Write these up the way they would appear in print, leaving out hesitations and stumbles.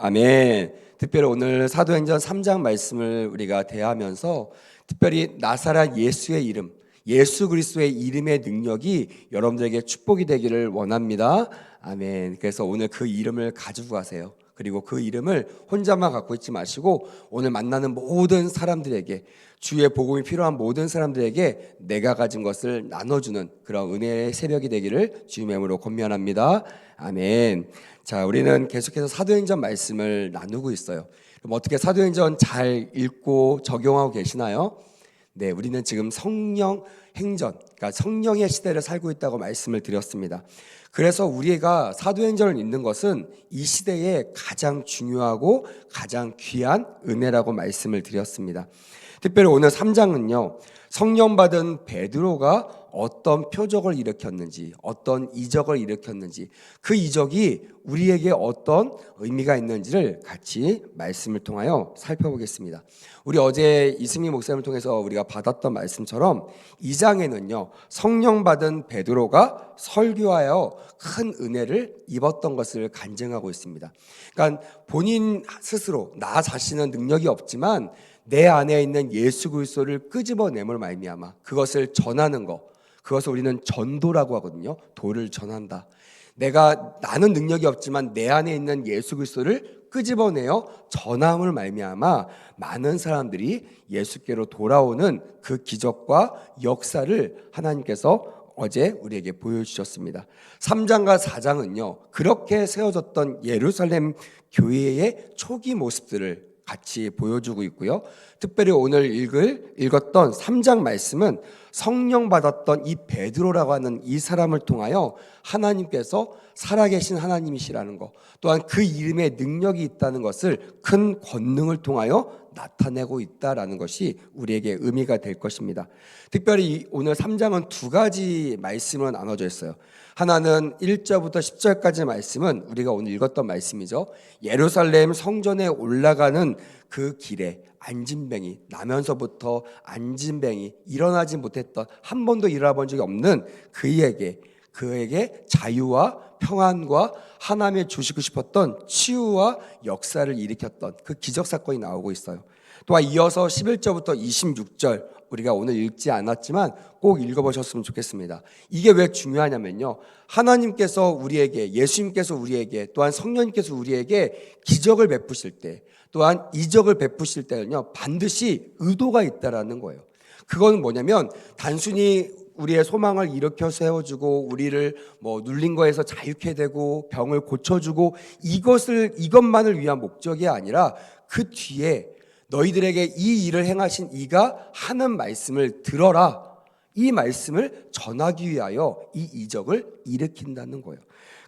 아멘. 특별히 오늘 사도행전 3장 말씀을 우리가 대하면서 특별히 나사렛 예수의 이름, 예수 그리스도의 이름의 능력이 여러분들에게 축복이 되기를 원합니다. 아멘. 그래서 오늘 그 이름을 가지고 가세요. 그리고 그 이름을 혼자만 갖고 있지 마시고 오늘 만나는 모든 사람들에게, 주의 복음이 필요한 모든 사람들에게 내가 가진 것을 나눠주는 그런 은혜의 새벽이 되기를 주님의 이름으로 권면합니다. 아멘. 자, 우리는 계속해서 사도행전 말씀을 나누고 있어요. 그럼 어떻게 사도행전 잘 읽고 적용하고 계시나요? 네, 우리는 지금 성령 행전, 그러니까 성령의 시대를 살고 있다고 말씀을 드렸습니다. 그래서 우리가 사도행전을 읽는 것은 이 시대에 가장 중요하고 가장 귀한 은혜라고 말씀을 드렸습니다. 특별히 오늘 3장은요, 성령 받은 베드로가 어떤 표적을 일으켰는지, 어떤 이적을 일으켰는지, 그 이적이 우리에게 어떤 의미가 있는지를 같이 말씀을 통하여 살펴보겠습니다. 우리 어제 이승민 목사님을 통해서 우리가 받았던 말씀처럼 2장에는요, 성령 받은 베드로가 설교하여 큰 은혜를 입었던 것을 간증하고 있습니다. 그러니까 본인 스스로, 나 자신은 능력이 없지만 내 안에 있는 예수 그리스도를 끄집어내물 말미암아 그것을 전하는 것, 그것을 우리는 전도라고 하거든요. 도를 전한다. 나는 능력이 없지만 내 안에 있는 예수 그리스도를 끄집어내어 전함을 말미암아 많은 사람들이 예수께로 돌아오는 그 기적과 역사를 하나님께서 어제 우리에게 보여주셨습니다. 3장과 4장은요, 그렇게 세워졌던 예루살렘 교회의 초기 모습들을 같이 보여주고 있고요. 특별히 오늘 읽었던 3장 말씀은 성령 받았던 이 베드로라고 하는 이 사람을 통하여 하나님께서 살아계신 하나님이시라는 것, 또한 그 이름에 능력이 있다는 것을 큰 권능을 통하여 나타내고 있다라는 것이 우리에게 의미가 될 것입니다. 특별히 오늘 3장은 두 가지 말씀으로 나눠져 있어요. 하나는 1절부터 10절까지 말씀은 우리가 오늘 읽었던 말씀이죠. 예루살렘 성전에 올라가는 그 길에 안진뱅이, 나면서부터 안진뱅이, 일어나지 못했던, 한 번도 일어나 본 적이 없는 그에게 자유와 평안과 하나님의 주시고 싶었던 치유와 역사를 일으켰던 그 기적 사건이 나오고 있어요. 또한 이어서 11절부터 26절 우리가 오늘 읽지 않았지만 꼭 읽어보셨으면 좋겠습니다. 이게 왜 중요하냐면요, 하나님께서 우리에게, 예수님께서 우리에게, 또한 성령님께서 우리에게 기적을 베푸실 때, 또한 이적을 베푸실 때는요, 반드시 의도가 있다라는 거예요. 그건 뭐냐면 단순히 우리의 소망을 일으켜 세워주고 우리를 눌린 거에서 자유케 되고 병을 고쳐주고 이것만을 위한 목적이 아니라 그 뒤에 너희들에게 이 일을 행하신 이가 하는 말씀을 들어라, 이 말씀을 전하기 위하여 이 이적을 일으킨다는 거예요.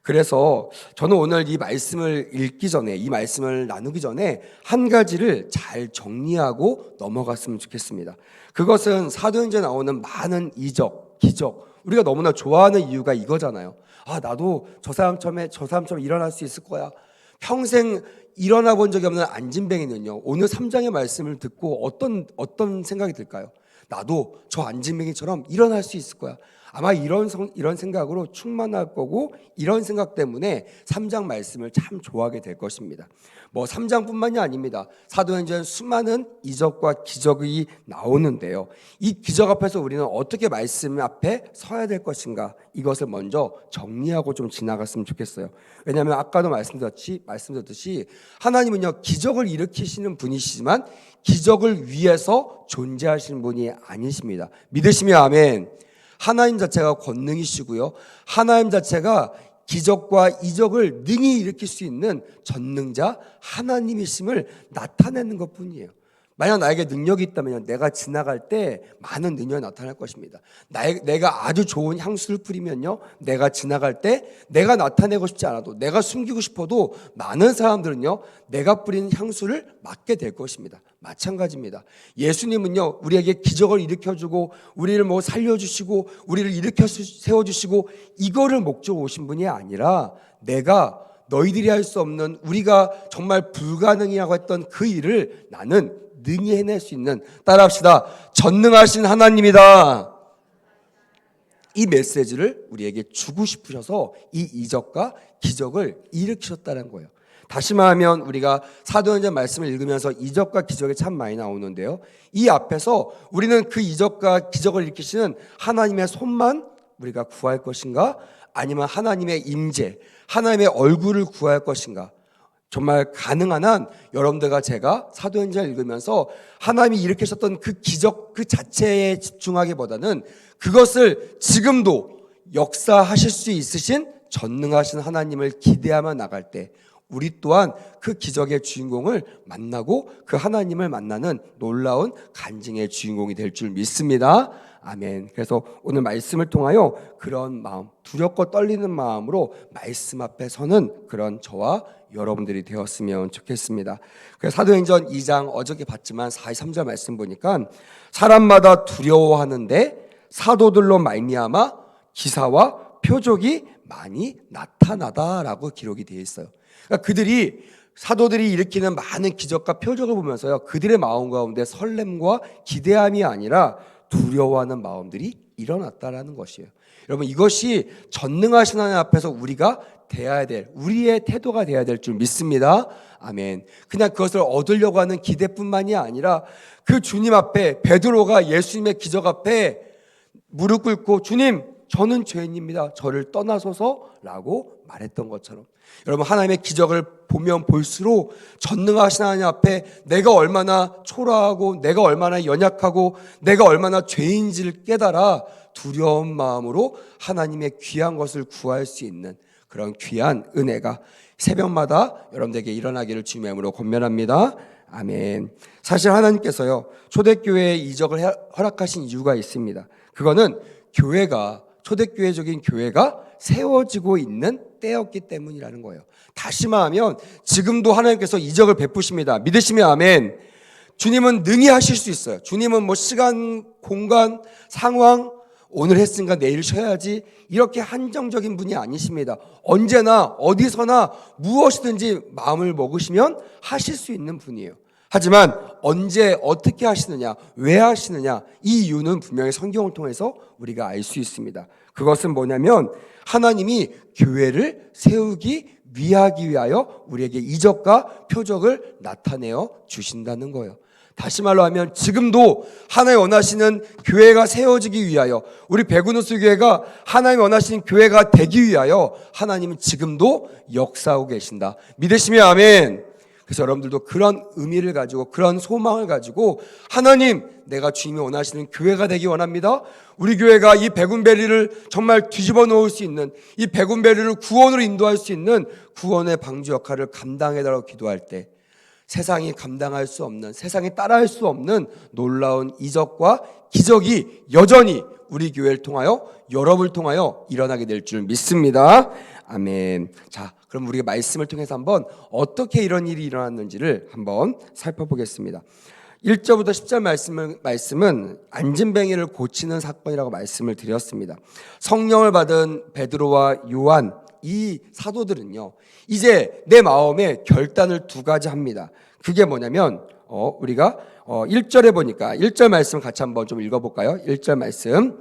그래서 저는 오늘 이 말씀을 읽기 전에, 이 말씀을 나누기 전에 한 가지를 잘 정리하고 넘어갔으면 좋겠습니다. 그것은 사도행전에 나오는 많은 이적, 기적, 우리가 너무나 좋아하는 이유가 이거잖아요. 나도 저 사람처럼 일어날 수 있을 거야. 평생 일어나 본 적이 없는 안진뱅이는요, 오늘 3장의 말씀을 듣고 어떤 생각이 들까요? 나도 저 안진뱅이처럼 일어날 수 있을 거야. 아마 이런 생각으로 충만할 거고, 이런 생각 때문에 3장 말씀을 참 좋아하게 될 것입니다. 3장뿐만이 아닙니다. 사도행전 수많은 이적과 기적이 나오는데요, 이 기적 앞에서 우리는 어떻게 말씀 앞에 서야 될 것인가, 이것을 먼저 정리하고 좀 지나갔으면 좋겠어요. 왜냐하면 아까도 말씀드렸듯이 하나님은요, 기적을 일으키시는 분이시지만 기적을 위해서 존재하시는 분이 아니십니다. 믿으시면 아멘. 하나님 자체가 권능이시고요, 하나님 자체가 기적과 이적을 능히 일으킬 수 있는 전능자 하나님이심을 나타내는 것뿐이에요. 만약 나에게 능력이 있다면 내가 지나갈 때 많은 능력이 나타날 것입니다. 내가 아주 좋은 향수를 뿌리면요, 내가 지나갈 때 내가 나타내고 싶지 않아도, 내가 숨기고 싶어도 많은 사람들은요, 내가 뿌리는 향수를 맡게 될 것입니다. 마찬가지입니다. 예수님은요, 우리에게 기적을 일으켜주고 우리를 살려주시고 우리를 일으켜 세워주시고 이거를 목적으로 오신 분이 아니라, 내가 너희들이 할 수 없는, 우리가 정말 불가능이라고 했던 그 일을 나는 능히 해낼 수 있는, 따라합시다, 전능하신 하나님이다, 이 메시지를 우리에게 주고 싶으셔서 이 이적과 기적을 일으키셨다는 거예요. 다시 말하면 우리가 사도행전 말씀을 읽으면서 이적과 기적이 참 많이 나오는데요. 이 앞에서 우리는 그 이적과 기적을 일으키시는 하나님의 손만 우리가 구할 것인가? 아니면 하나님의 임재, 하나님의 얼굴을 구할 것인가? 정말 가능한 한 여러분들과 제가 사도행전을 읽으면서 하나님이 일으키셨던 그 기적 그 자체에 집중하기보다는 그것을 지금도 역사하실 수 있으신 전능하신 하나님을 기대하며 나갈 때 우리 또한 그 기적의 주인공을 만나고 그 하나님을 만나는 놀라운 간증의 주인공이 될 줄 믿습니다. 아멘. 그래서 오늘 말씀을 통하여 그런 마음, 두렵고 떨리는 마음으로 말씀 앞에 서는 그런 저와 여러분들이 되었으면 좋겠습니다. 그래서 사도행전 2장 어저께 봤지만 43절 말씀 보니까 사람마다 두려워하는데 사도들로 말미암아 기사와 표적이 많이 나타나다라고 기록이 되어 있어요. 그러니까 사도들이 일으키는 많은 기적과 표적을 보면서요, 그들의 마음 가운데 설렘과 기대함이 아니라 두려워하는 마음들이 일어났다라는 것이에요. 여러분, 이것이 전능하신 하나님 앞에서 우리가 돼야 될, 우리의 태도가 돼야 될 줄 믿습니다. 아멘. 그냥 그것을 얻으려고 하는 기대뿐만이 아니라 그 주님 앞에 베드로가 예수님의 기적 앞에 무릎 꿇고 주님, 저는 죄인입니다. 저를 떠나소서라고 말했던 것처럼 여러분, 하나님의 기적을 보면 볼수록 전능하신 하나님 앞에 내가 얼마나 초라하고 내가 얼마나 연약하고 내가 얼마나 죄인지를 깨달아 두려운 마음으로 하나님의 귀한 것을 구할 수 있는 그런 귀한 은혜가 새벽마다 여러분들에게 일어나기를 주님의 이름으로 권면합니다. 아멘. 사실 하나님께서요, 초대교회에 이적을 허락하신 이유가 있습니다. 그거는 초대교회적인 교회가 세워지고 있는 때였기 때문이라는 거예요. 다시 말하면 지금도 하나님께서 이적을 베푸십니다. 믿으시면 아멘. 주님은 능히 하실 수 있어요. 주님은 시간, 공간, 상황, 오늘 했으니까 내일 쉬어야지 이렇게 한정적인 분이 아니십니다. 언제나 어디서나 무엇이든지 마음을 먹으시면 하실 수 있는 분이에요. 하지만 언제 어떻게 하시느냐, 왜 하시느냐, 이 이유는 분명히 성경을 통해서 우리가 알 수 있습니다. 그것은 뭐냐면 하나님이 교회를 세우기 위하여 우리에게 이적과 표적을 나타내어 주신다는 거예요. 다시 말로 하면 지금도 하나님 원하시는 교회가 세워지기 위하여, 우리 백운우스 교회가 하나님 원하시는 교회가 되기 위하여 하나님은 지금도 역사하고 계신다. 믿으시면 아멘. 그래서 여러분들도 그런 의미를 가지고 그런 소망을 가지고 하나님, 내가 주님이 원하시는 교회가 되기 원합니다. 우리 교회가 이 백운베리를 정말 뒤집어 놓을 수 있는, 이 백운베리를 구원으로 인도할 수 있는 구원의 방주 역할을 감당해달라고 기도할 때 세상이 감당할 수 없는, 세상이 따라할 수 없는 놀라운 이적과 기적이 여전히 우리 교회를 통하여, 여러분을 통하여 일어나게 될 줄 믿습니다. 아멘. 자, 그럼 우리가 말씀을 통해서 한번 어떻게 이런 일이 일어났는지를 한번 살펴보겠습니다. 1절부터 10절 말씀은 안진뱅이를 고치는 사건이라고 말씀을 드렸습니다. 성령을 받은 베드로와 요한, 이 사도들은요, 이제 내 마음에 결단을 두 가지 합니다. 그게 뭐냐면 우리가 1절에 보니까 1절 말씀 같이 한번 좀 읽어볼까요? 1절 말씀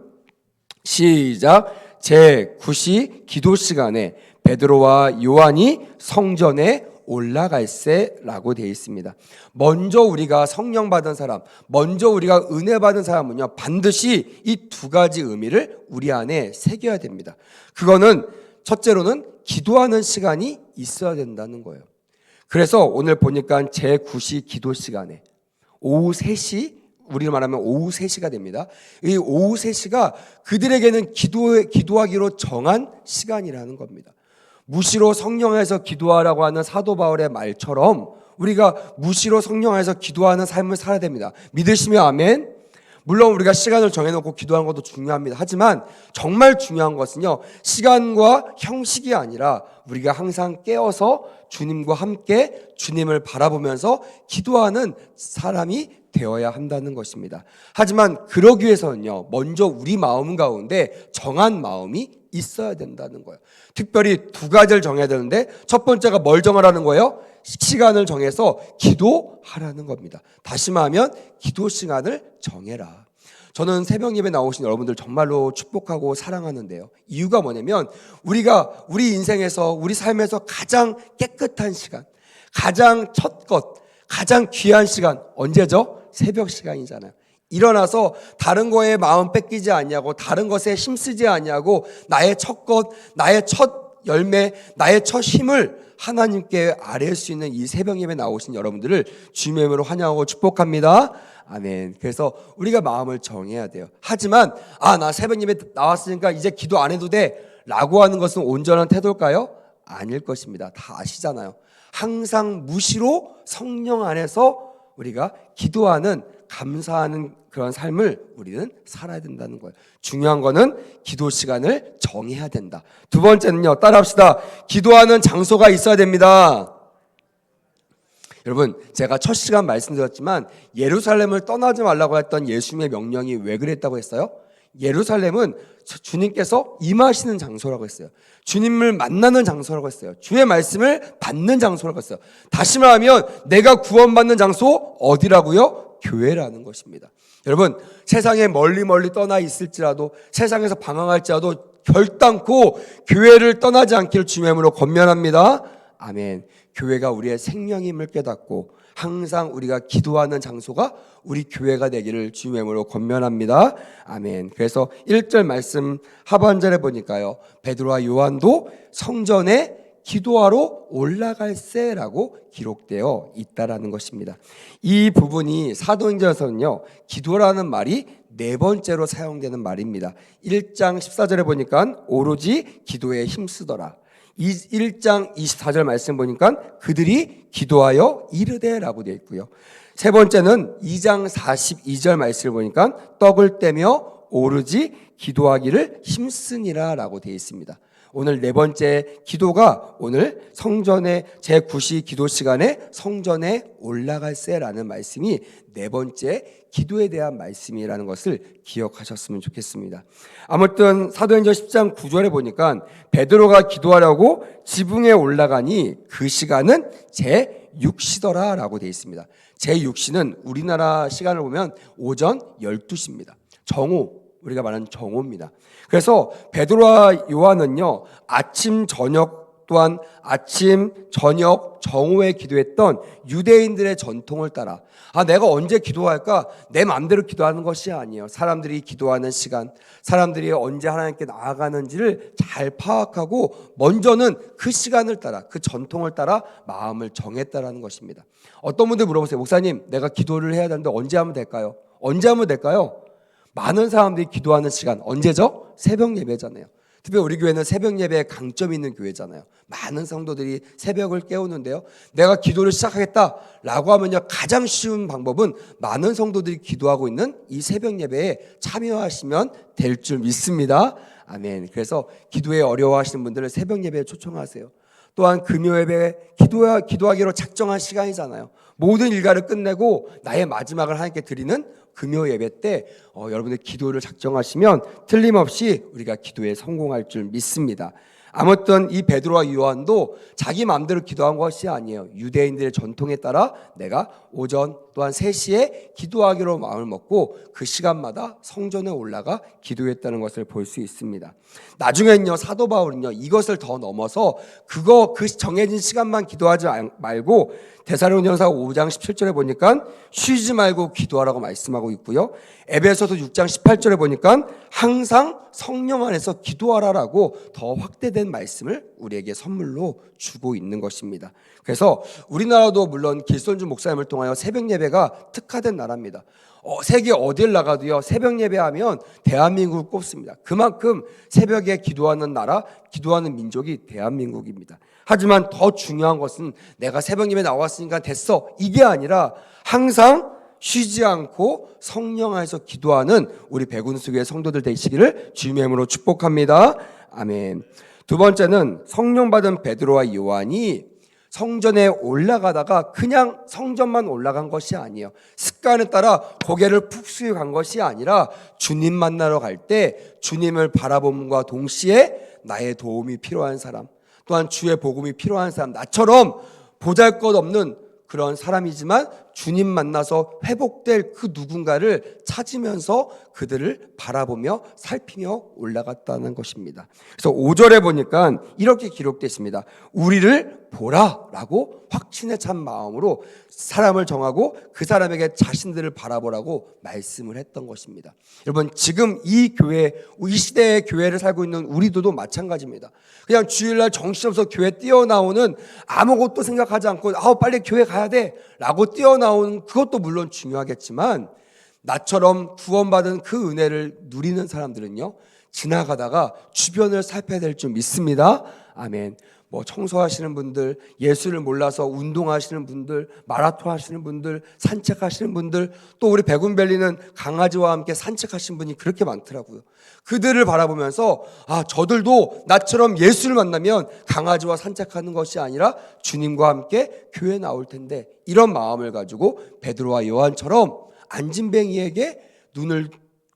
시작. 제9시 기도 시간에 베드로와 요한이 성전에 올라갈세라고 되어 있습니다. 먼저 우리가 성령 받은 사람, 먼저 우리가 은혜 받은 사람은요, 반드시 이 두 가지 의미를 우리 안에 새겨야 됩니다. 그거는 첫째로는 기도하는 시간이 있어야 된다는 거예요. 그래서 오늘 보니까 제9시 기도 시간에 오후 3시, 우리로 말하면 오후 3시가 됩니다. 이 오후 3시가 그들에게는 기도하기로 정한 시간이라는 겁니다. 무시로 성령 안에서 기도하라고 하는 사도 바울의 말처럼 우리가 무시로 성령 안에서 기도하는 삶을 살아야 됩니다. 믿으시면 아멘. 물론 우리가 시간을 정해놓고 기도하는 것도 중요합니다. 하지만 정말 중요한 것은요, 시간과 형식이 아니라 우리가 항상 깨어서 주님과 함께 주님을 바라보면서 기도하는 사람이 되어야 한다는 것입니다. 하지만 그러기 위해서는요, 먼저 우리 마음 가운데 정한 마음이 있어야 된다는 거예요. 특별히 두 가지를 정해야 되는데, 첫 번째가 뭘 정하라는 거예요? 시간을 정해서 기도하라는 겁니다. 다시 말하면 기도 시간을 정해라. 저는 새벽 예배 나오신 여러분들 정말로 축복하고 사랑하는데요, 이유가 뭐냐면 우리가 우리 인생에서, 우리 삶에서 가장 깨끗한 시간, 가장 첫 것, 가장 귀한 시간 언제죠? 새벽 시간이잖아요. 일어나서 다른 거에 마음 뺏기지 않냐고, 다른 것에 힘쓰지 않냐고, 나의 첫 것, 나의 첫 열매, 나의 첫 힘을 하나님께 아뢰을 수 있는 이 새벽 예배 나오신 여러분들을 주님의 이름으로 환영하고 축복합니다. 아멘. 그래서 우리가 마음을 정해야 돼요. 하지만 나 새벽 예배 나왔으니까 이제 기도 안 해도 돼 라고 하는 것은 온전한 태도일까요? 아닐 것입니다. 다 아시잖아요. 항상 무시로 성령 안에서 우리가 기도하는, 감사하는 그런 삶을 우리는 살아야 된다는 거예요. 중요한 거는 기도 시간을 정해야 된다. 두 번째는요, 따라합시다. 기도하는 장소가 있어야 됩니다. 여러분, 제가 첫 시간 말씀드렸지만 예루살렘을 떠나지 말라고 했던 예수님의 명령이 왜 그랬다고 했어요? 예루살렘은 주님께서 임하시는 장소라고 했어요. 주님을 만나는 장소라고 했어요. 주의 말씀을 받는 장소라고 했어요. 다시 말하면 내가 구원받는 장소 어디라고요? 교회라는 것입니다. 여러분, 세상에 멀리 떠나 있을지라도, 세상에서 방황할지라도 결단코 교회를 떠나지 않기를 주님의 이름으로 권면합니다. 아멘. 교회가 우리의 생명임을 깨닫고 항상 우리가 기도하는 장소가 우리 교회가 되기를 주님의 이름으로 권면합니다. 아멘. 그래서 1절 말씀 하반절에 보니까요, 베드로와 요한도 성전에 기도하러 올라갈세라고 기록되어 있다라는 것입니다. 이 부분이 사도행전에서는요, 기도라는 말이 네 번째로 사용되는 말입니다. 1장 14절에 보니까 오로지 기도에 힘쓰더라. 1장 24절 말씀 보니까 그들이 기도하여 이르되라고 되어 있고요. 세 번째는 2장 42절 말씀을 보니까 떡을 떼며 오로지 기도하기를 힘쓰니라라고 되어 있습니다. 오늘 네 번째 기도가 오늘 성전의 제9시 기도 시간에 성전에 올라갈세라는 말씀이 네 번째 기도에 대한 말씀이라는 것을 기억하셨으면 좋겠습니다. 아무튼 사도행전 10장 9절에 보니까 베드로가 기도하려고 지붕에 올라가니 그 시간은 제6시더라라고 되어 있습니다. 제6시는 우리나라 시간을 보면 오전 12시입니다. 정오, 우리가 말하는 정오입니다. 그래서 베드로와 요한은요, 아침 저녁 또한 아침 저녁 정오에 기도했던 유대인들의 전통을 따라 내가 언제 기도할까? 내 마음대로 기도하는 것이 아니에요. 사람들이 기도하는 시간, 사람들이 언제 하나님께 나아가는지를 잘 파악하고 먼저는 그 시간을 따라, 그 전통을 따라 마음을 정했다라는 것입니다. 어떤 분들 물어보세요. 목사님, 내가 기도를 해야 되는데 언제 하면 될까요? 언제 하면 될까요? 많은 사람들이 기도하는 시간 언제죠? 새벽 예배잖아요. 특히 우리 교회는 새벽 예배에 강점이 있는 교회잖아요. 많은 성도들이 새벽을 깨우는데요, 내가 기도를 시작하겠다라고 하면요, 가장 쉬운 방법은 많은 성도들이 기도하고 있는 이 새벽 예배에 참여하시면 될 줄 믿습니다. 아멘. 그래서 기도에 어려워하시는 분들은 새벽 예배에 초청하세요. 또한 금요 예배 기도하기로 작정한 시간이잖아요. 모든 일과를 끝내고 나의 마지막을 하나님께 드리는 금요 예배 때 여러분들 기도를 작정하시면 틀림없이 우리가 기도에 성공할 줄 믿습니다. 아무튼 이 베드로와 요한도 자기 마음대로 기도한 것이 아니에요. 유대인들의 전통에 따라 내가 오전 또한 3시에 기도하기로 마음을 먹고 그 시간마다 성전에 올라가 기도했다는 것을 볼 수 있습니다. 나중에는요, 사도 바울은요, 이것을 더 넘어서 그 정해진 시간만 기도하지 말고 데살로니가서 5장 17절에 보니까 쉬지 말고 기도하라고 말씀하고 있고요. 에베소서 6장 18절에 보니까 항상 성령 안에서 기도하라라고 더 확대된 말씀을 우리에게 선물로 주고 있는 것입니다. 그래서 우리나라도 물론 길손주 목사님을 통하여 새벽 예배가 특화된 나라입니다. 세계 어딜 나가도요, 새벽 예배하면 대한민국을 꼽습니다. 그만큼 새벽에 기도하는 나라, 기도하는 민족이 대한민국입니다. 하지만 더 중요한 것은 내가 새벽 예배 나왔으니까 됐어, 이게 아니라 항상 쉬지 않고 성령 안에서 기도하는 우리 백운수교회 성도들 되시기를 주님의 이름으로 축복합니다. 아멘. 두 번째는 성령 받은 베드로와 요한이 성전에 올라가다가 그냥 성전만 올라간 것이 아니에요. 습관에 따라 고개를 푹 숙여 간 것이 아니라 주님 만나러 갈 때 주님을 바라봄과 동시에 나의 도움이 필요한 사람, 또한 주의 복음이 필요한 사람, 나처럼 보잘것없는 그런 사람이지만 주님 만나서 회복될 그 누군가를 찾으면서 그들을 바라보며 살피며 올라갔다는 것입니다. 그래서 5절에 보니까 이렇게 기록되어 있습니다. 우리를 보라라고 확신에 찬 마음으로 사람을 정하고 그 사람에게 자신들을 바라보라고 말씀을 했던 것입니다. 여러분, 지금 이 교회, 이 시대의 교회를 살고 있는 우리도 마찬가지입니다. 그냥 주일날 정신없어 교회 뛰어나오는, 아무것도 생각하지 않고 빨리 교회 가야 돼 라고 뛰어나오는 그것도 물론 중요하겠지만, 나처럼 구원받은 그 은혜를 누리는 사람들은요, 지나가다가 주변을 살펴야 될 줄 믿습니다. 아멘. 청소하시는 분들, 예수를 몰라서 운동하시는 분들, 마라톤 하시는 분들, 산책하시는 분들, 또 우리 백운밸리는 강아지와 함께 산책하신 분이 그렇게 많더라고요. 그들을 바라보면서 저들도 나처럼 예수를 만나면 강아지와 산책하는 것이 아니라 주님과 함께 교회에 나올 텐데, 이런 마음을 가지고 베드로와 요한처럼 안진뱅이에게 눈을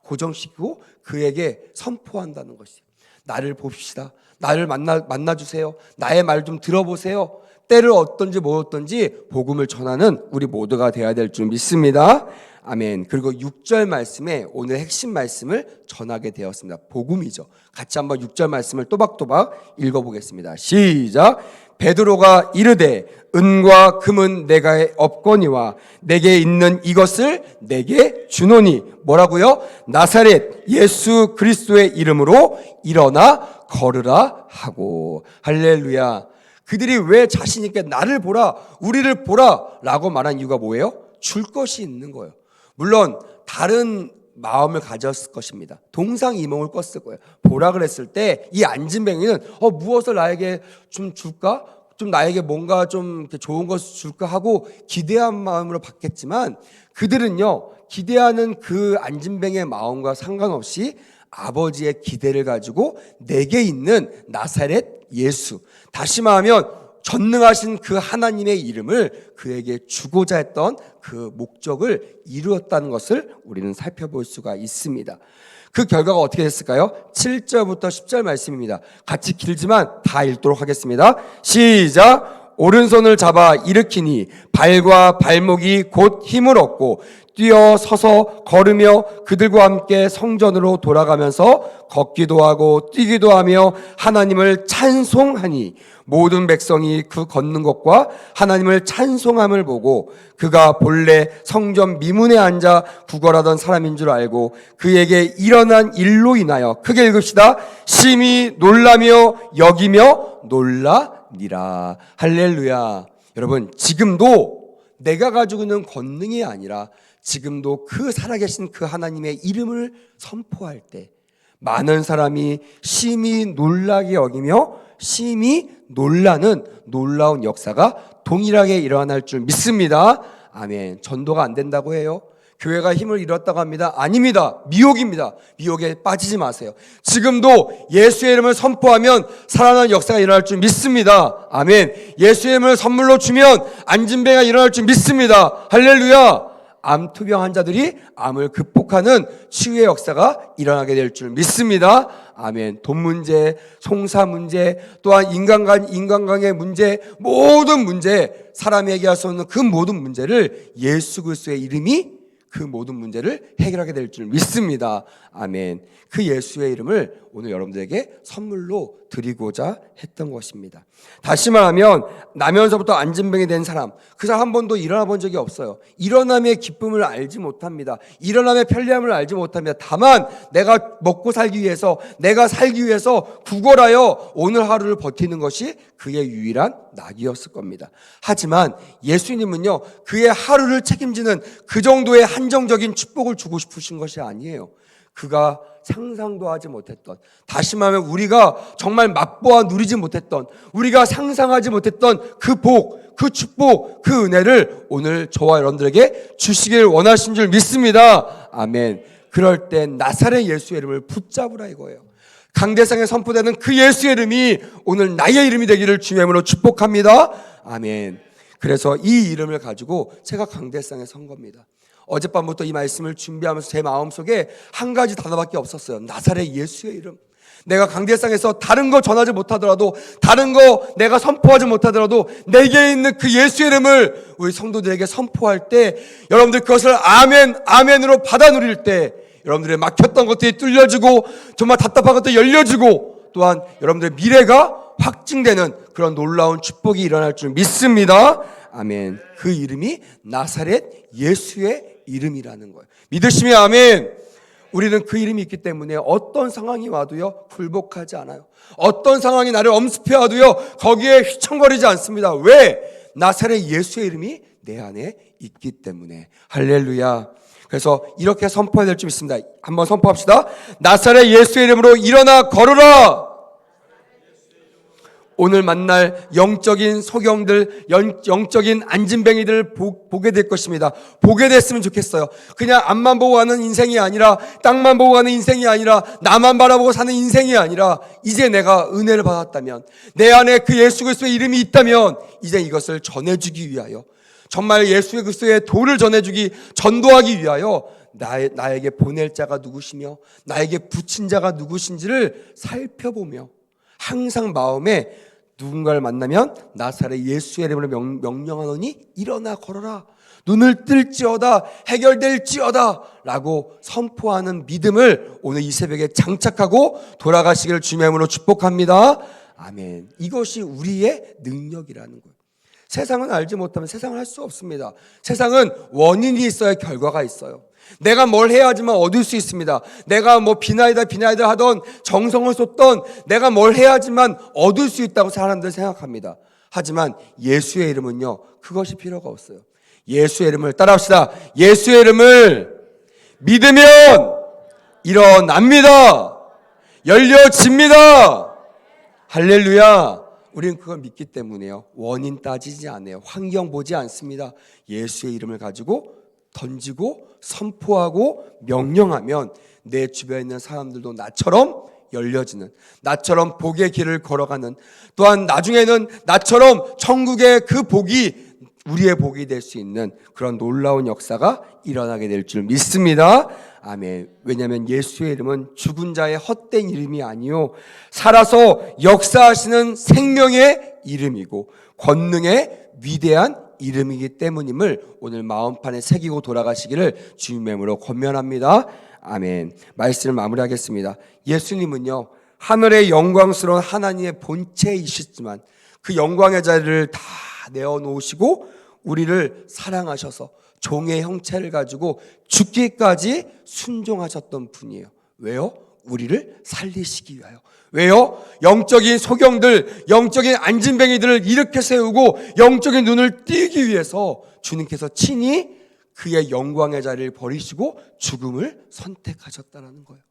고정시키고 그에게 선포한다는 것이에요. 나를 봅시다. 나를 만나주세요. 나의 말 좀 들어보세요. 때를 어떤지 뭐 어떤지 복음을 전하는 우리 모두가 되어야 될 줄 믿습니다. 아멘. 그리고 6절 말씀에 오늘 핵심 말씀을 전하게 되었습니다. 복음이죠. 같이 한번 6절 말씀을 또박또박 읽어보겠습니다. 시작. 베드로가 이르되 은과 금은 내가 없거니와 내게 있는 이것을 내게 주노니, 뭐라고요? 나사렛 예수 그리스도의 이름으로 일어나 걸으라 하고. 할렐루야. 그들이 왜 자신 있게 나를 보라, 우리를 보라 라고 말한 이유가 뭐예요? 줄 것이 있는 거예요. 물론 다른 마음을 가졌을 것입니다. 동상이몽을 꿨을 거예요. 보라 그랬을 때 이 안진뱅이는 무엇을 나에게 좀 줄까? 좀 나에게 뭔가 좀 좋은 것을 줄까 하고 기대한 마음으로 받겠지만, 그들은요, 기대하는 그 안진뱅이의 마음과 상관없이 아버지의 기대를 가지고 내게 있는 나사렛 예수, 다시 말하면 전능하신 그 하나님의 이름을 그에게 주고자 했던 그 목적을 이루었다는 것을 우리는 살펴볼 수가 있습니다. 그 결과가 어떻게 됐을까요? 7절부터 10절 말씀입니다. 같이 길지만 다 읽도록 하겠습니다. 시작. 오른손을 잡아 일으키니 발과 발목이 곧 힘을 얻고 뛰어 서서 걸으며 그들과 함께 성전으로 돌아가면서 걷기도 하고 뛰기도 하며 하나님을 찬송하니, 모든 백성이 그 걷는 것과 하나님을 찬송함을 보고 그가 본래 성전 미문에 앉아 구걸하던 사람인 줄 알고 그에게 일어난 일로 인하여, 크게 읽읍시다, 심히 놀라며 여기며 놀라니라. 할렐루야. 여러분, 지금도 내가 가지고 있는 권능이 아니라 지금도 그 살아계신 그 하나님의 이름을 선포할 때 많은 사람이 심히 놀라게 여기며 심히 놀라는 놀라운 역사가 동일하게 일어날 줄 믿습니다. 아멘. 전도가 안 된다고 해요? 교회가 힘을 잃었다고 합니다. 아닙니다. 미혹입니다. 미혹에 빠지지 마세요. 지금도 예수의 이름을 선포하면 살아나는 역사가 일어날 줄 믿습니다. 아멘. 예수의 이름을 선물로 주면 안진뱅이가 일어날 줄 믿습니다. 할렐루야. 암투병 환자들이 암을 극복하는 치유의 역사가 일어나게 될 줄 믿습니다. 아멘. 돈 문제, 송사 문제, 또한 인간관계 문제, 모든 문제, 사람이 해결할 수 없는 그 모든 문제를 예수 그리스도의 이름이 그 모든 문제를 해결하게 될 줄 믿습니다. 아멘. 그 예수의 이름을 오늘 여러분들에게 선물로 드리고자 했던 것입니다. 다시 말하면 나면서부터 안진뱅이 된 사람, 그 사람 한 번도 일어나 본 적이 없어요. 일어남의 기쁨을 알지 못합니다. 일어남의 편리함을 알지 못합니다. 다만 내가 먹고 살기 위해서, 내가 살기 위해서 구걸하여 오늘 하루를 버티는 것이 그의 유일한 낙이었을 겁니다. 하지만 예수님은요, 그의 하루를 책임지는 그 정도의 한정적인 축복을 주고 싶으신 것이 아니에요. 그가 상상도 하지 못했던, 다시 말하면 우리가 정말 맛보아 누리지 못했던, 우리가 상상하지 못했던 그 복, 그 축복, 그 은혜를 오늘 저와 여러분들에게 주시길 원하신 줄 믿습니다. 아멘. 그럴 때 나사렛 예수의 이름을 붙잡으라 이거예요. 강대상에 선포되는 그 예수의 이름이 오늘 나의 이름이 되기를 주의 이름으로 축복합니다. 아멘. 그래서 이 이름을 가지고 제가 강대상에 선 겁니다. 어젯밤부터 이 말씀을 준비하면서 제 마음속에 한 가지 단어밖에 없었어요. 나사렛 예수의 이름. 내가 강대상에서 다른 거 전하지 못하더라도, 다른 거 내가 선포하지 못하더라도 내게 있는 그 예수의 이름을 우리 성도들에게 선포할 때, 여러분들 그것을 아멘, 아멘으로 받아 누릴 때 여러분들의 막혔던 것들이 뚫려지고 정말 답답한 것들이 열려지고, 또한 여러분들의 미래가 확증되는 그런 놀라운 축복이 일어날 줄 믿습니다. 아멘. 그 이름이 나사렛 예수의 이름이라는 거예요. 믿으시면 아멘. 우리는 그 이름이 있기 때문에 어떤 상황이 와도요 굴복하지 않아요. 어떤 상황이 나를 엄습해 와도요 거기에 휘청거리지 않습니다. 왜? 나사렛 예수의 이름이 내 안에 있기 때문에. 할렐루야. 그래서 이렇게 선포해야 될 줄 믿습니다. 한번 선포합시다. 나사렛 예수의 이름으로 일어나 걸으라. 오늘 만날 영적인 소경들, 영적인 안진뱅이들 보게 될 것입니다. 보게 됐으면 좋겠어요. 그냥 앞만 보고 가는 인생이 아니라, 땅만 보고 가는 인생이 아니라, 나만 바라보고 사는 인생이 아니라, 이제 내가 은혜를 받았다면, 내 안에 그 예수 그리스도의 이름이 있다면 이제 이것을 전해주기 위하여, 정말 예수 그리스도의 도를 전해주기, 전도하기 위하여 나에게 보낼 자가 누구시며 나에게 붙인 자가 누구신지를 살펴보며, 항상 마음에 누군가를 만나면 나사렛 예수의 이름으로 명령하노니 일어나 걸어라. 눈을 뜰지어다, 해결될지어다 라고 선포하는 믿음을 오늘 이 새벽에 장착하고 돌아가시기를 주님의 이름으로 축복합니다. 아멘. 이것이 우리의 능력이라는 거예요. 세상은 알지 못하면 세상을 할 수 없습니다. 세상은 원인이 있어야 결과가 있어요. 내가 뭘 해야지만 얻을 수 있습니다. 내가 뭐 비나이다 하던, 정성을 쏟던, 내가 뭘 해야지만 얻을 수 있다고 사람들 생각합니다. 하지만 예수의 이름은요 그것이 필요가 없어요. 예수의 이름을 따라합시다. 예수의 이름을 믿으면 일어납니다. 열려집니다. 할렐루야. 우리는 그걸 믿기 때문에요 원인 따지지 않아요. 환경 보지 않습니다. 예수의 이름을 가지고 던지고 선포하고 명령하면 내 주변에 있는 사람들도 나처럼 열려지는, 나처럼 복의 길을 걸어가는, 또한 나중에는 나처럼 천국의 그 복이 우리의 복이 될 수 있는 그런 놀라운 역사가 일어나게 될 줄 믿습니다. 아멘. 왜냐하면 예수의 이름은 죽은 자의 헛된 이름이 아니요 살아서 역사하시는 생명의 이름이고 권능의 위대한 이름이기 때문임을 오늘 마음판에 새기고 돌아가시기를 주님의 이름으로 권면합니다. 아멘. 말씀을 마무리하겠습니다. 예수님은요 하늘의 영광스러운 하나님의 본체이시지만 그 영광의 자리를 다 내어놓으시고 우리를 사랑하셔서 종의 형체를 가지고 죽기까지 순종하셨던 분이에요. 왜요? 우리를 살리시기 위하여. 왜요? 영적인 소경들, 영적인 안진뱅이들을 일으켜 세우고 영적인 눈을 띄기 위해서 주님께서 친히 그의 영광의 자리를 버리시고 죽음을 선택하셨다는 거예요.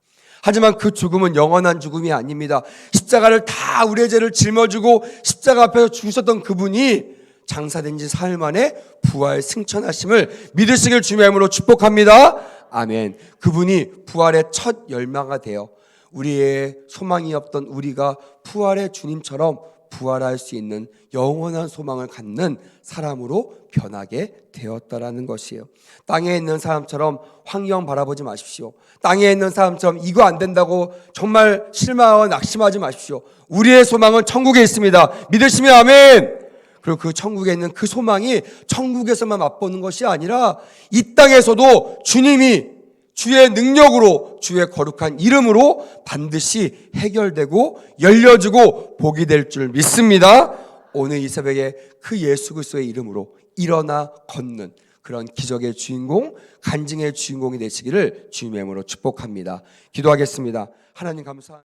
하지만 그 죽음은 영원한 죽음이 아닙니다. 십자가를 다 우리의 죄를 짊어지고 십자가 앞에서 죽으셨던 그분이 장사된 지 사흘 만에 부활 승천하심을 믿으시길 주님의 이름으로 축복합니다. 아멘. 그분이 부활의 첫 열마가 되어 우리의 소망이 없던 우리가 부활의 주님처럼 부활할 수 있는 영원한 소망을 갖는 사람으로 변하게 되었다라는 것이에요. 땅에 있는 사람처럼 환경 바라보지 마십시오. 땅에 있는 사람처럼 이거 안 된다고 정말 실망하고 낙심하지 마십시오. 우리의 소망은 천국에 있습니다. 믿으시면 아멘. 그리고 그 천국에 있는 그 소망이 천국에서만 맛보는 것이 아니라 이 땅에서도 주님이 주의 능력으로 주의 거룩한 이름으로 반드시 해결되고 열려지고 복이 될 줄 믿습니다. 오늘 이 새벽에 그 예수 그리스도의 이름으로 일어나 걷는 그런 기적의 주인공, 간증의 주인공이 되시기를 주님의 이름으로 축복합니다. 기도하겠습니다. 하나님 감사합니다.